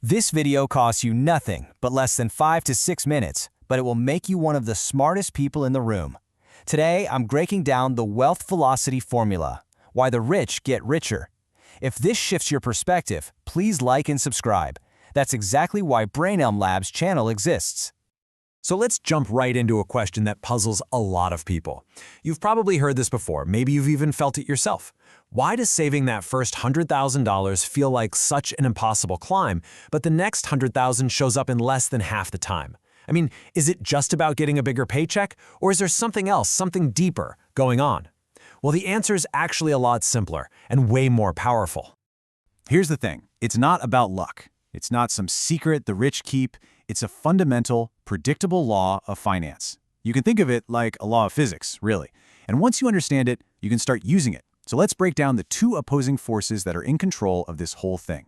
This video costs you nothing but less than 5 to 6 minutes, but it will make you one of the smartest people in the room. Today, I'm breaking down the wealth velocity formula, why the rich get richer. If this shifts your perspective, please like and subscribe. That's exactly why BRAINELM Lab's channel exists. So let's jump right into a question that puzzles a lot of people. You've probably heard this before, maybe you've even felt it yourself. Why does saving that first $100,000 feel like such an impossible climb, but the next $100,000 shows up in less than half the time? I mean, is it just about getting a bigger paycheck, or is there something else, something deeper, going on? Well, the answer is actually a lot simpler and way more powerful. Here's the thing, it's not about luck. It's not some secret the rich keep. It's a fundamental, predictable law of finance. You can think of it like a law of physics, really. And once you understand it, you can start using it. So let's break down the two opposing forces that are in control of this whole thing.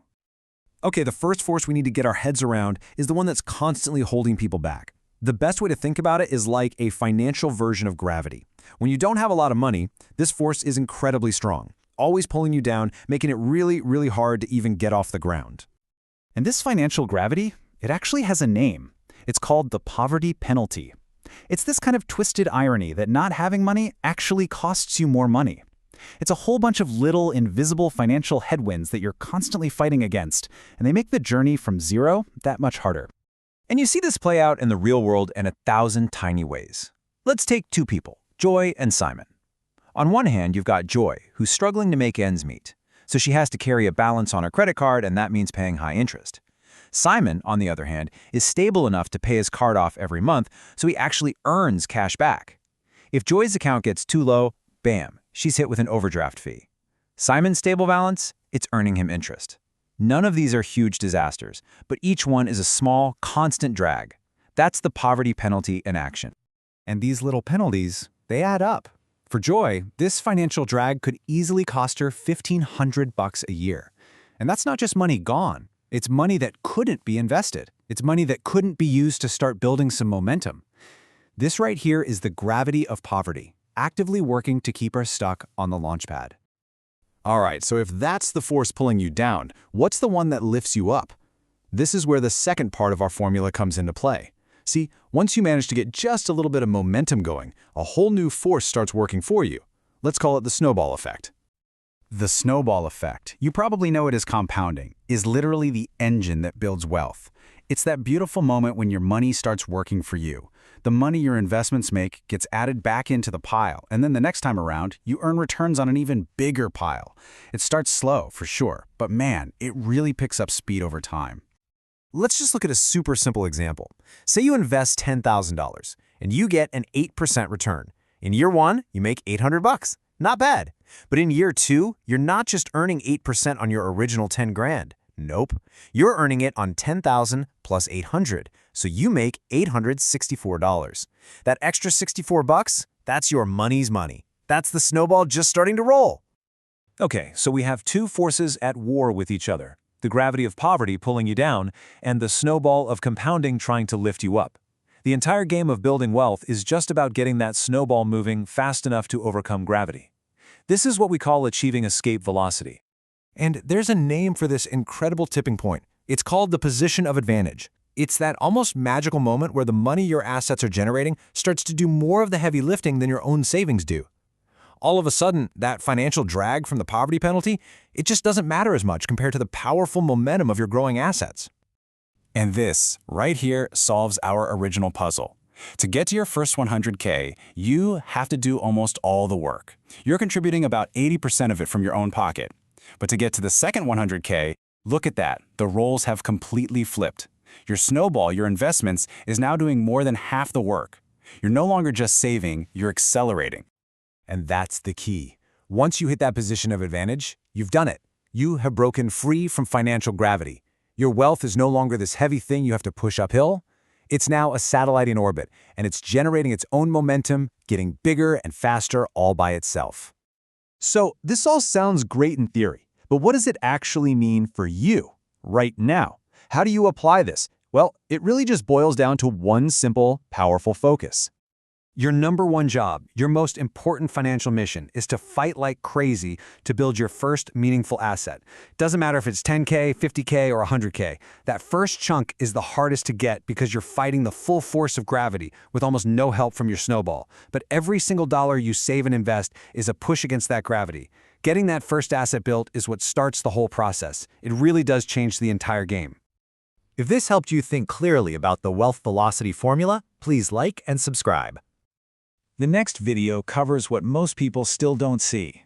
Okay, the first force we need to get our heads around is the one that's constantly holding people back. The best way to think about it is like a financial version of gravity. When you don't have a lot of money, this force is incredibly strong, always pulling you down, making it really, really hard to even get off the ground. And this financial gravity, it actually has a name. It's called the poverty penalty. It's this kind of twisted irony that not having money actually costs you more money. It's a whole bunch of little, invisible financial headwinds that you're constantly fighting against, and they make the journey from zero that much harder. And you see this play out in the real world in 1,000 tiny ways. Let's take two people, Joy and Simon. On one hand, you've got Joy, who's struggling to make ends meet. So she has to carry a balance on her credit card, and that means paying high interest. Simon, on the other hand, is stable enough to pay his card off every month, so he actually earns cash back. If Joy's account gets too low, bam, she's hit with an overdraft fee. Simon's stable balance, it's earning him interest. None of these are huge disasters, but each one is a small, constant drag. That's the poverty penalty in action. And these little penalties, they add up. For Joy, this financial drag could easily cost her $1,500 a year. And that's not just money gone. It's money that couldn't be invested. It's money that couldn't be used to start building some momentum. This right here is the gravity of poverty, actively working to keep her stuck on the launchpad. All right, so if that's the force pulling you down, what's the one that lifts you up? This is where the second part of our formula comes into play. See, once you manage to get just a little bit of momentum going, a whole new force starts working for you. Let's call it the snowball effect. The snowball effect, you probably know it as compounding, is literally the engine that builds wealth. It's that beautiful moment when your money starts working for you. The money your investments make gets added back into the pile, and then the next time around, you earn returns on an even bigger pile. It starts slow, for sure, but man, it really picks up speed over time. Let's just look at a super simple example. Say you invest $10,000 and you get an 8% return. In year one, you make $800. Not bad. But in year two, you're not just earning 8% on your original 10 grand. Nope. You're earning it on 10,000 plus 800. So you make $864. That extra $64, that's your money's money. That's the snowball just starting to roll. Okay, so we have two forces at war with each other. The gravity of poverty pulling you down, and the snowball of compounding trying to lift you up. The entire game of building wealth is just about getting that snowball moving fast enough to overcome gravity. This is what we call achieving escape velocity. And there's a name for this incredible tipping point. It's called the position of advantage. It's that almost magical moment where the money your assets are generating starts to do more of the heavy lifting than your own savings do. All of a sudden, that financial drag from the poverty penalty, it just doesn't matter as much compared to the powerful momentum of your growing assets. And this, right here, solves our original puzzle. To get to your first 100K, you have to do almost all the work. You're contributing about 80% of it from your own pocket. But to get to the second 100K, look at that, the roles have completely flipped. Your snowball, your investments, is now doing more than half the work. You're no longer just saving, you're accelerating. And that's the key. Once you hit that position of advantage, you've done it. You have broken free from financial gravity. Your wealth is no longer this heavy thing you have to push uphill. It's now a satellite in orbit, and it's generating its own momentum, getting bigger and faster all by itself. So this all sounds great in theory, but what does it actually mean for you right now? How do you apply this? Well, it really just boils down to one simple, powerful focus. Your number one job, your most important financial mission, is to fight like crazy to build your first meaningful asset. Doesn't matter if it's 10K, 50K, or 100K. That first chunk is the hardest to get because you're fighting the full force of gravity with almost no help from your snowball. But every single dollar you save and invest is a push against that gravity. Getting that first asset built is what starts the whole process. It really does change the entire game. If this helped you think clearly about the wealth velocity formula, please like and subscribe. The next video covers what most people still don't see.